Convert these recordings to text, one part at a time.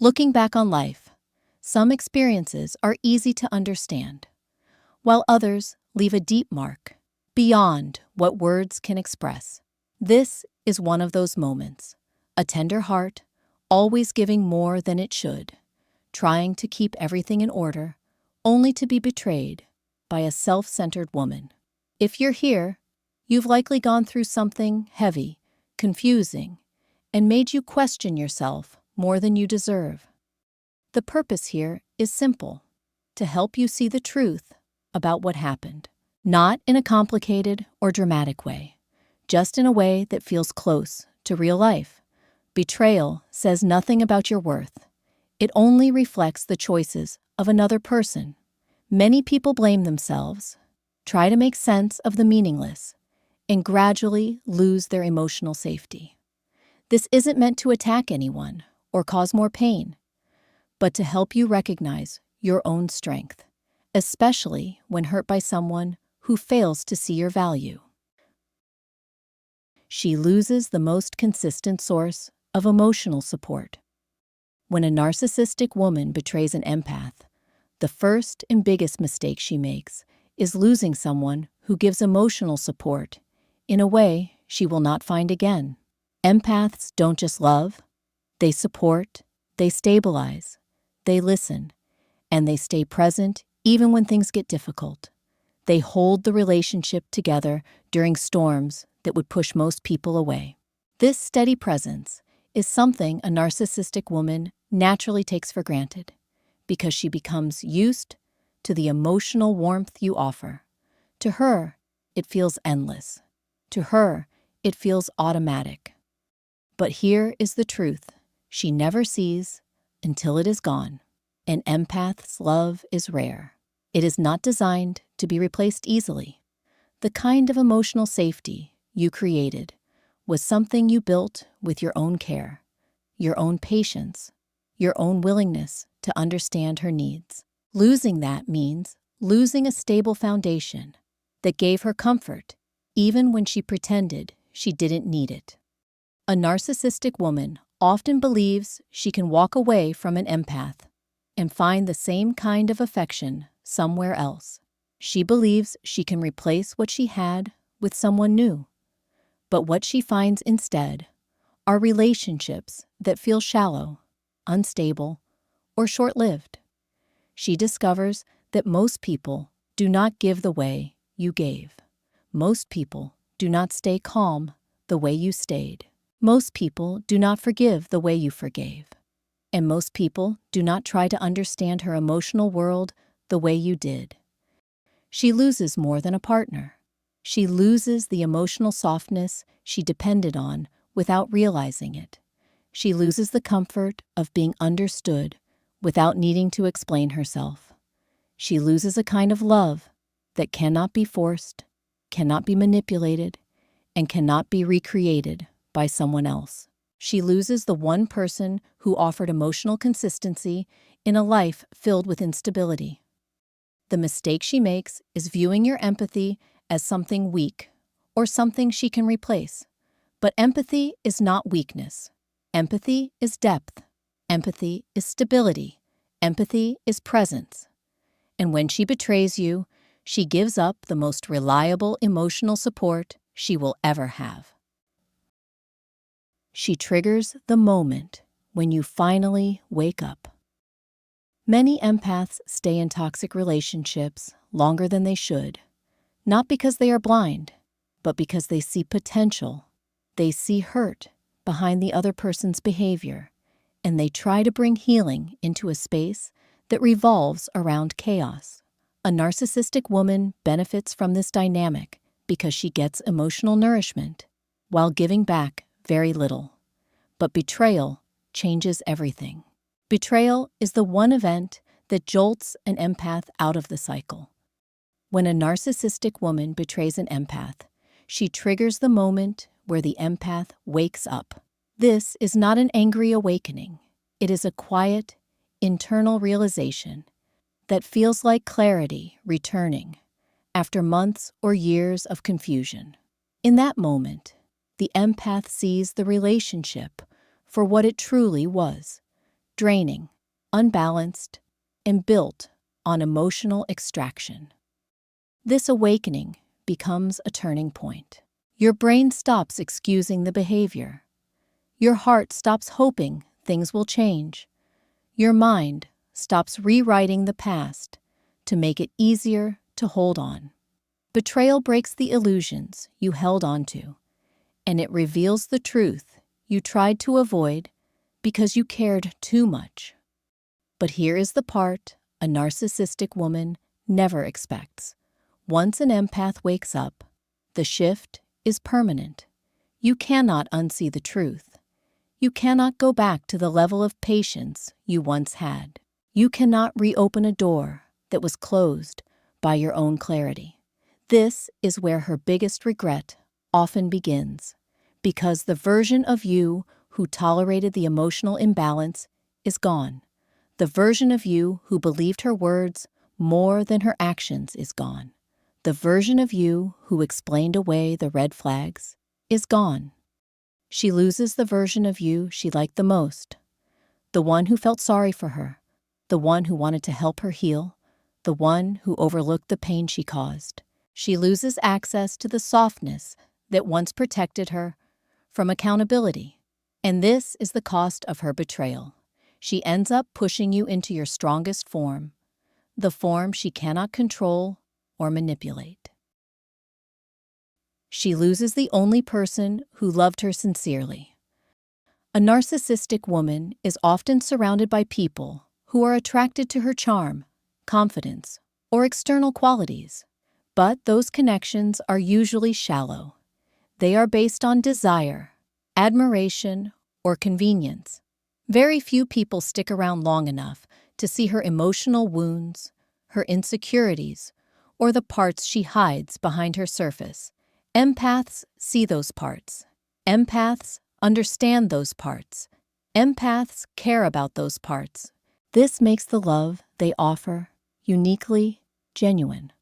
Looking back on life, some experiences are easy to understand, while others leave a deep mark beyond what words can express. This is one of those moments. A tender heart, always giving more than it should, trying to keep everything in order, only to be betrayed by a self-centered woman. If you're here, you've likely gone through something heavy, confusing, and made you question yourself more than you deserve. The purpose here is simple: to help you see the truth about what happened, not in a complicated or dramatic way, just in a way that feels close to real life. Betrayal says nothing about your worth. It only reflects the choices of another person. Many people blame themselves, try to make sense of the meaningless, and gradually lose their emotional safety. This isn't meant to attack anyone or cause more pain, but to help you recognize your own strength, especially when hurt by someone who fails to see your value. She loses the most consistent source of emotional support. When a narcissistic woman betrays an empath, the first and biggest mistake she makes is losing someone who gives emotional support in a way she will not find again. Empaths don't just love, they support, they stabilize, they listen, and they stay present even when things get difficult. They hold the relationship together during storms that would push most people away. This steady presence is something a narcissistic woman naturally takes for granted because she becomes used to the emotional warmth you offer. To her, it feels endless. To her, it feels automatic. But here is the truth: she never sees until it is gone. An empath's love is rare. It is not designed to be replaced easily. The kind of emotional safety you created was something you built with your own care, your own patience, your own willingness to understand her needs. Losing that means losing a stable foundation that gave her comfort even when she pretended she didn't need it. A narcissistic woman often believes she can walk away from an empath and find the same kind of affection somewhere else. She believes she can replace what she had with someone new. But what she finds instead are relationships that feel shallow, unstable, or short-lived. She discovers that most people do not give the way you gave. Most people do not stay calm the way you stayed. Most people do not forgive the way you forgave. And most people do not try to understand her emotional world the way you did. She loses more than a partner. She loses the emotional softness she depended on without realizing it. She loses the comfort of being understood without needing to explain herself. She loses a kind of love that cannot be forced, cannot be manipulated, and cannot be recreated by someone else. She loses the one person who offered emotional consistency in a life filled with instability. The mistake she makes is viewing your empathy as something weak or something she can replace. But empathy is not weakness. Empathy is depth. Empathy is stability. Empathy is presence. And when she betrays you, she gives up the most reliable emotional support she will ever have. She triggers the moment when you finally wake up. Many empaths stay in toxic relationships longer than they should, not because they are blind, but because they see potential. They see hurt behind the other person's behavior, and they try to bring healing into a space that revolves around chaos. A narcissistic woman benefits from this dynamic because she gets emotional nourishment while giving back very little. But betrayal changes everything. Betrayal is the one event that jolts an empath out of the cycle. When a narcissistic woman betrays an empath, she triggers the moment where the empath wakes up. This is not an angry awakening. It is a quiet, internal realization that feels like clarity returning after months or years of confusion. In that moment, the empath sees the relationship for what it truly was: draining, unbalanced, and built on emotional extraction. This awakening becomes a turning point. Your brain stops excusing the behavior. Your heart stops hoping things will change. Your mind stops rewriting the past to make it easier to hold on. Betrayal breaks the illusions you held on to, and it reveals the truth you tried to avoid because you cared too much. But here is the part a narcissistic woman never expects. Once an empath wakes up, the shift is permanent. You cannot unsee the truth. You cannot go back to the level of patience you once had. You cannot reopen a door that was closed by your own clarity. This is where her biggest regret often begins, because the version of you who tolerated the emotional imbalance is gone. The version of you who believed her words more than her actions is gone. The version of you who explained away the red flags is gone. She loses the version of you she liked the most, the one who felt sorry for her, the one who wanted to help her heal, the one who overlooked the pain she caused. She loses access to the softness that once protected her from accountability. And this is the cost of her betrayal. She ends up pushing you into your strongest form, the form she cannot control or manipulate. She loses the only person who loved her sincerely. A narcissistic woman is often surrounded by people who are attracted to her charm, confidence, or external qualities. But those connections are usually shallow. They are based on desire, admiration, or convenience. Very few people stick around long enough to see her emotional wounds, her insecurities, or the parts she hides behind her surface. Empaths see those parts. Empaths understand those parts. Empaths care about those parts. This makes the love they offer uniquely genuine.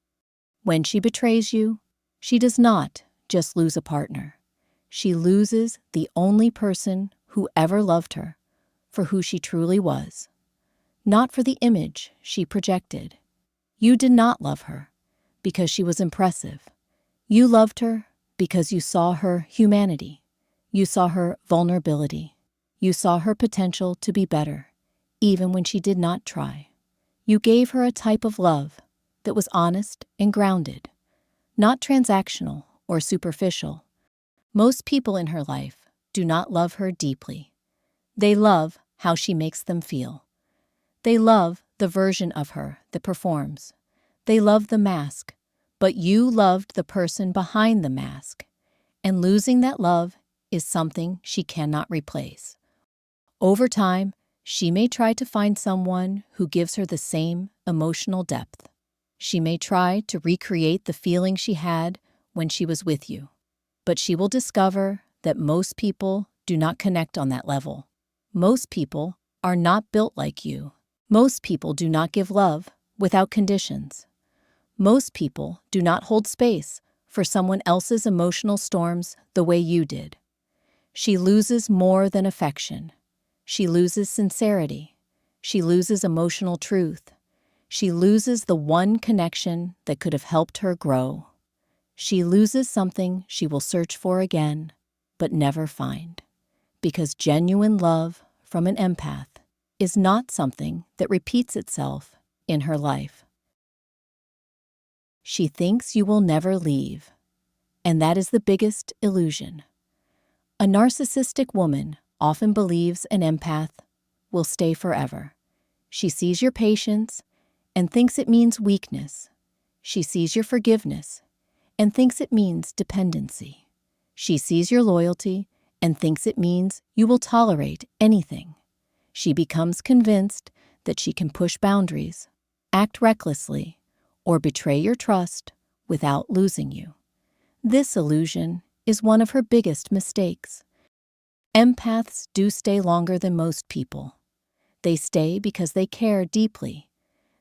When she betrays you, she does not just lose a partner. She loses the only person who ever loved her for who she truly was, not for the image she projected. You did not love her because she was impressive. You loved her because you saw her humanity. You saw her vulnerability. You saw her potential to be better, even when she did not try. You gave her a type of love that was honest and grounded, not transactional or superficial. Most people in her life do not love her deeply. They love how she makes them feel. They love the version of her that performs. They love the mask, but you loved the person behind the mask, and losing that love is something she cannot replace. Over time, she may try to find someone who gives her the same emotional depth. She may try to recreate the feeling she had when she was with you, but she will discover that most people do not connect on that level. Most people are not built like you. Most people do not give love without conditions. Most people do not hold space for someone else's emotional storms the way you did. She loses more than affection. She loses sincerity. She loses emotional truth. She loses the one connection that could have helped her grow. She loses something she will search for again, but never find. Because genuine love from an empath is not something that repeats itself in her life. She thinks you will never leave, and that is the biggest illusion. A narcissistic woman often believes an empath will stay forever. She sees your patience and thinks it means weakness. She sees your forgiveness and thinks it means dependency. She sees your loyalty and thinks it means you will tolerate anything. She becomes convinced that she can push boundaries, act recklessly, or betray your trust without losing you. This illusion is one of her biggest mistakes. Empaths do stay longer than most people. They stay because they care deeply.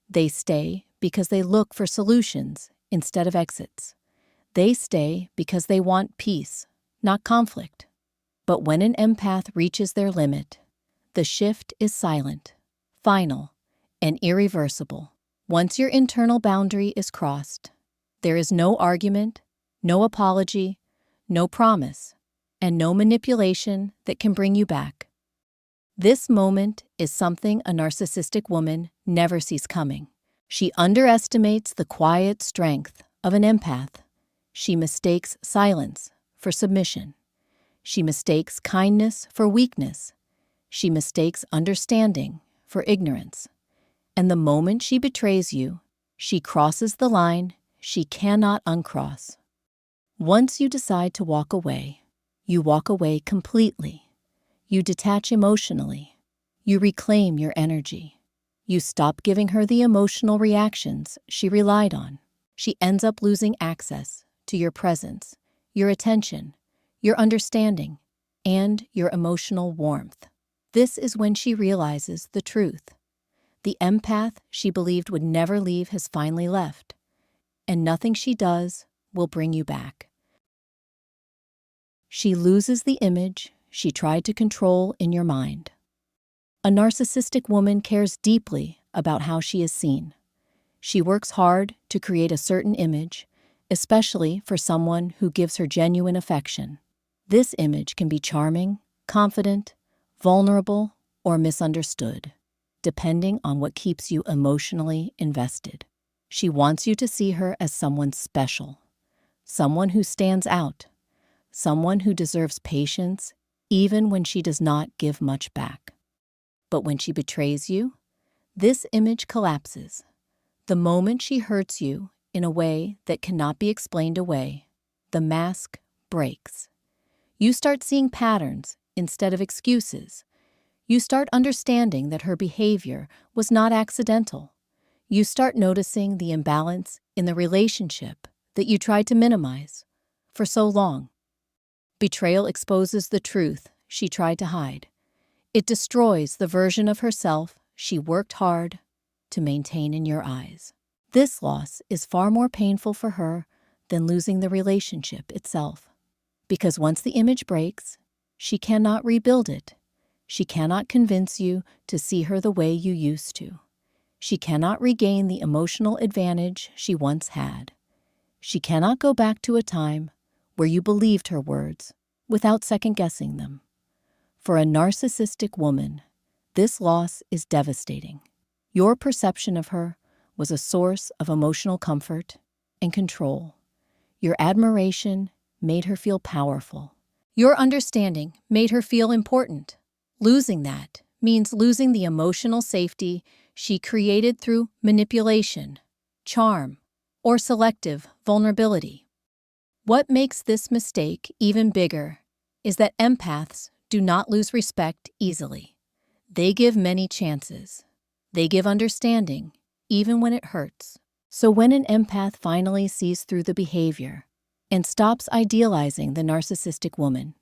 They stay because they look for solutions instead of exits. They stay because they want peace, not conflict. But when an empath reaches their limit, The shift is silent, final, and irreversible. Once your internal boundary is crossed, there is no argument, no apology, no promise, and no manipulation that can bring you back. This moment is something a narcissistic woman never sees coming. She underestimates the quiet strength of an empath. She mistakes silence for submission. She mistakes kindness for weakness. She mistakes understanding for ignorance. And the moment she betrays you, she crosses the line she cannot uncross. Once you decide to walk away, you walk away completely. You detach emotionally. You reclaim your energy. You stop giving her the emotional reactions she relied on. She ends up losing access to your presence, your attention, your understanding, and your emotional warmth. This is when she realizes the truth. The empath she believed would never leave has finally left, and nothing she does will bring you back. She loses the image she tried to control in your mind. A narcissistic woman cares deeply about how she is seen. She works hard to create a certain image, especially for someone who gives her genuine affection. This image can be charming, confident, vulnerable, or misunderstood, depending on what keeps you emotionally invested. She wants you to see her as someone special, someone who stands out, someone who deserves patience even when she does not give much back. But when she betrays you, this image collapses. The moment she hurts you in a way that cannot be explained away, the mask breaks. You start seeing patterns instead of excuses. You start understanding that her behavior was not accidental. You start noticing the imbalance in the relationship that you tried to minimize for so long. Betrayal exposes the truth she tried to hide. It destroys the version of herself she worked hard to maintain in your eyes. This loss is far more painful for her than losing the relationship itself. Because once the image breaks, she cannot rebuild it. She cannot convince you to see her the way you used to. She cannot regain the emotional advantage she once had. She cannot go back to a time where you believed her words without second-guessing them. For a narcissistic woman, this loss is devastating. Your perception of her was a source of emotional comfort and control. Your admiration made her feel powerful. Your understanding made her feel important. Losing that means losing the emotional safety she created through manipulation, charm, or selective vulnerability. What makes this mistake even bigger is that empaths do not lose respect easily. They give many chances. They give understanding, even when it hurts. So when an empath finally sees through the behavior and stops idealizing the narcissistic woman,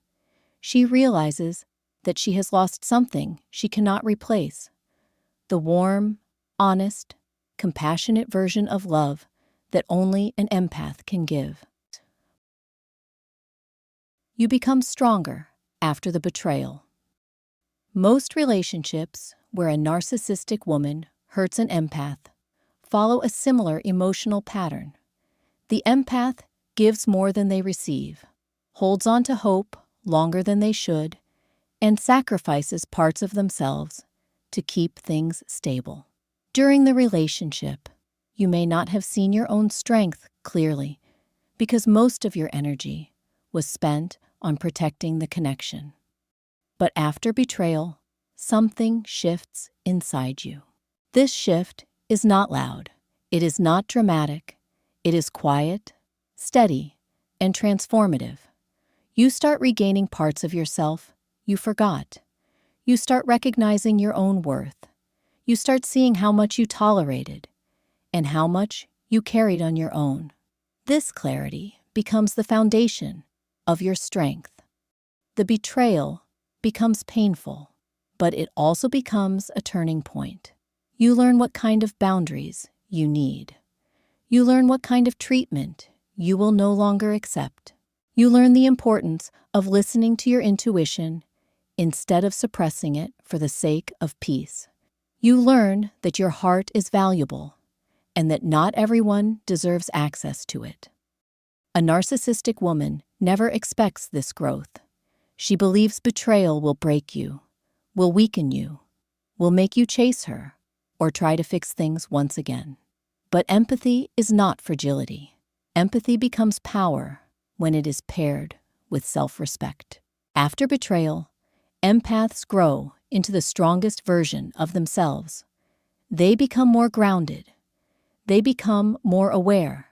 she realizes that she has lost something she cannot replace: the warm, honest, compassionate version of love that only an empath can give. You become stronger after the betrayal. Most relationships where a narcissistic woman hurts an empath follow a similar emotional pattern. The empath gives more than they receive, holds on to hope longer than they should, and sacrifices parts of themselves to keep things stable. During the relationship, you may not have seen your own strength clearly because most of your energy was spent on protecting the connection. But after betrayal, something shifts inside you. This shift is not loud. It is not dramatic. It is quiet, steady, and transformative. You start regaining parts of yourself you forgot. You start recognizing your own worth. You start seeing how much you tolerated and how much you carried on your own. This clarity becomes the foundation of your strength. The betrayal becomes painful, but it also becomes a turning point. You learn what kind of boundaries you need. You learn what kind of treatment you will no longer accept. You learn the importance of listening to your intuition instead of suppressing it for the sake of peace. You learn that your heart is valuable and that not everyone deserves access to it. A narcissistic woman never expects this growth. She believes betrayal will break you, will weaken you, will make you chase her, or try to fix things once again. But empathy is not fragility. Empathy becomes power when it is paired with self-respect. After betrayal, empaths grow into the strongest version of themselves. They become more grounded. They become more aware.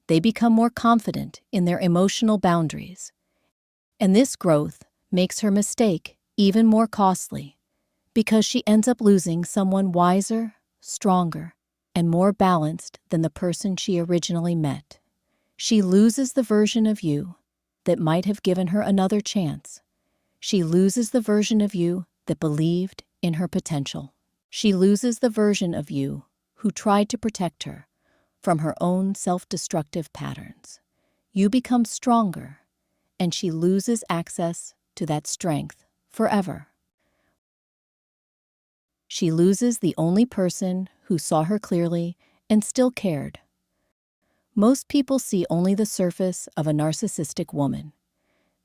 They become more confident in their emotional boundaries. And this growth makes her mistake even more costly because she ends up losing someone wiser, stronger, and more balanced than the person she originally met. She loses the version of you that might have given her another chance. She loses the version of you that believed in her potential. She loses the version of you who tried to protect her from her own self-destructive patterns. You become stronger, and she loses access to that strength forever. She loses the only person who saw her clearly and still cared. Most people see only the surface of a narcissistic woman.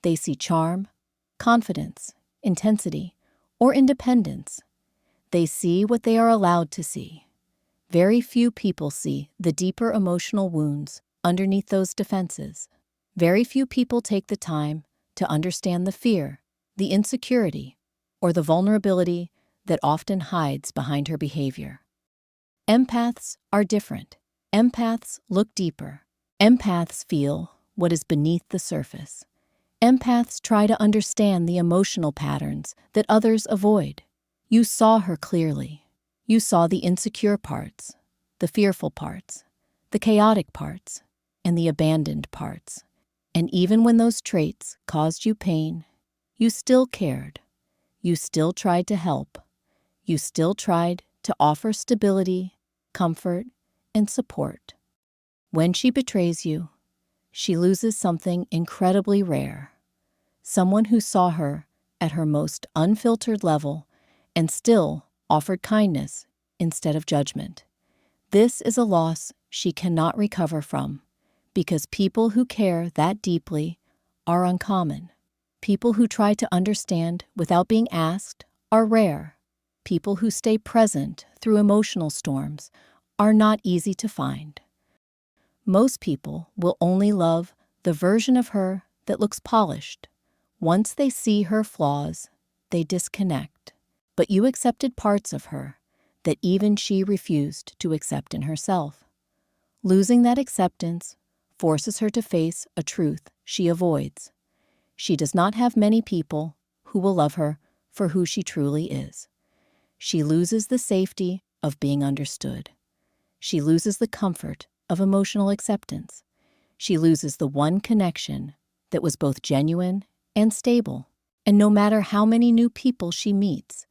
They see charm, confidence, intensity, or independence. They see what they are allowed to see. Very few people see the deeper emotional wounds underneath those defenses. Very few people take the time to understand the fear, the insecurity, or the vulnerability that often hides behind her behavior. Empaths are different. Empaths look deeper. Empaths feel what is beneath the surface. Empaths try to understand the emotional patterns that others avoid. You saw her clearly. You saw the insecure parts, the fearful parts, the chaotic parts, and the abandoned parts. And even when those traits caused you pain, you still cared. You still tried to help. You still tried to offer stability, comfort, and support. When she betrays you, she loses something incredibly rare. Someone who saw her at her most unfiltered level and still offered kindness instead of judgment. This is a loss she cannot recover from because people who care that deeply are uncommon. People who try to understand without being asked are rare. People who stay present through emotional storms are not easy to find. Most people will only love the version of her that looks polished. Once they see her flaws, they disconnect. But you accepted parts of her that even she refused to accept in herself. Losing that acceptance forces her to face a truth she avoids. She does not have many people who will love her for who she truly is. She loses the safety of being understood. She loses the comfort of emotional acceptance. She loses the one connection that was both genuine and stable. And no matter how many new people she meets,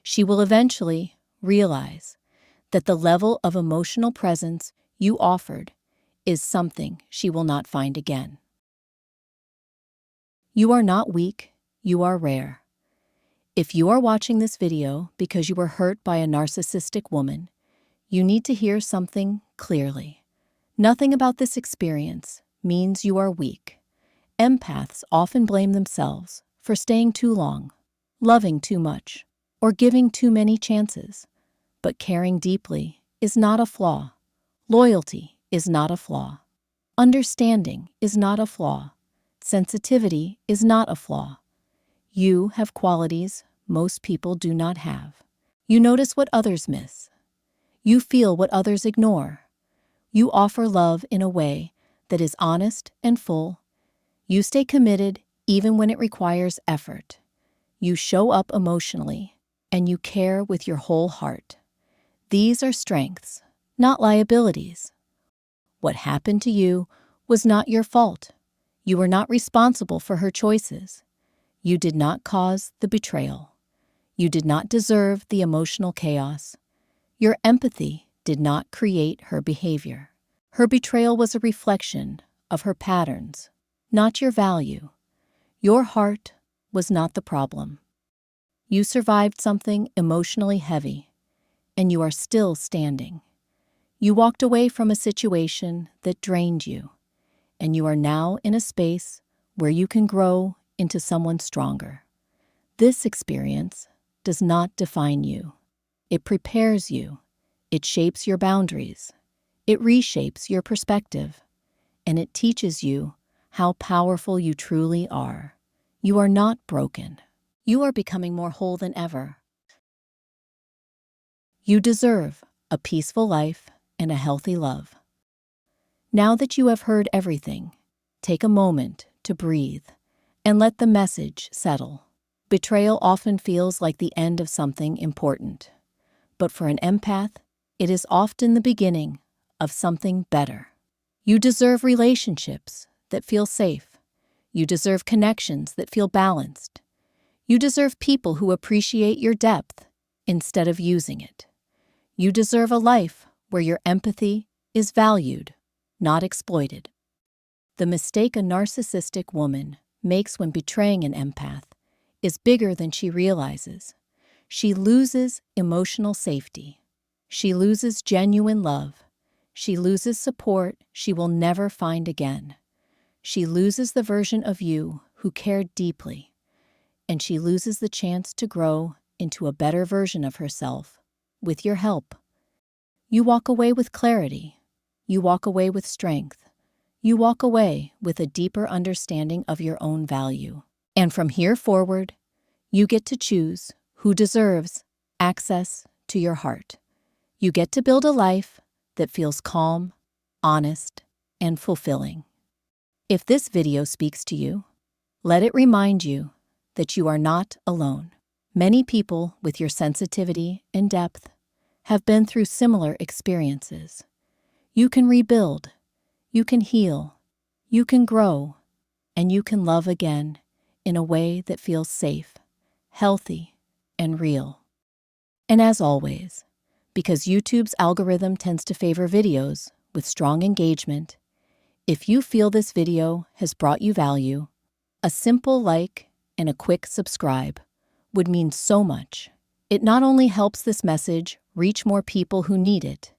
she will eventually realize that the level of emotional presence you offered is something she will not find again. You are not weak, you are rare. If you are watching this video because you were hurt by a narcissistic woman, you need to hear something clearly. Nothing about this experience means you are weak. Empaths often blame themselves for staying too long, loving too much, or giving too many chances. But caring deeply is not a flaw. Loyalty is not a flaw. Understanding is not a flaw. Sensitivity is not a flaw. You have qualities most people do not have. You notice what others miss. You feel what others ignore. You offer love in a way that is honest and full. You stay committed even when it requires effort. You show up emotionally, and you care with your whole heart. These are strengths, not liabilities. What happened to you was not your fault. You were not responsible for her choices. You did not cause the betrayal. You did not deserve the emotional chaos. Your empathy did not create her behavior. Her betrayal was a reflection of her patterns, not your value. Your heart was not the problem. You survived something emotionally heavy, and you are still standing. You walked away from a situation that drained you, and you are now in a space where you can grow into someone stronger. This experience does not define you. It prepares you. It shapes your boundaries. It reshapes your perspective. And it teaches you how powerful you truly are. You are not broken. You are becoming more whole than ever. You deserve a peaceful life and a healthy love. Now that you have heard everything, take a moment to breathe and let the message settle. Betrayal often feels like the end of something important, but for an empath, it is often the beginning of something better. You deserve relationships that feel safe. You deserve connections that feel balanced. You deserve people who appreciate your depth instead of using it. You deserve a life where your empathy is valued, not exploited. The mistake a narcissistic woman makes when betraying an empath is bigger than she realizes. She loses emotional safety. She loses genuine love. She loses support she will never find again. She loses the version of you who cared deeply. And she loses the chance to grow into a better version of herself with your help. You walk away with clarity. You walk away with strength. You walk away with a deeper understanding of your own value. And from here forward, you get to choose who deserves access to your heart. You get to build a life that feels calm, honest, and fulfilling. If this video speaks to you, let it remind you that you are not alone. Many people with your sensitivity and depth have been through similar experiences. You can rebuild, you can heal, you can grow, and you can love again in a way that feels safe, healthy, and real. And as always, because YouTube's algorithm tends to favor videos with strong engagement, if you feel this video has brought you value, a simple like and a quick subscribe would mean so much. It not only helps this message reach more people who need it,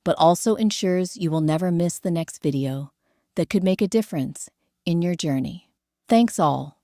but also ensures you will never miss the next video that could make a difference in your journey. Thanks all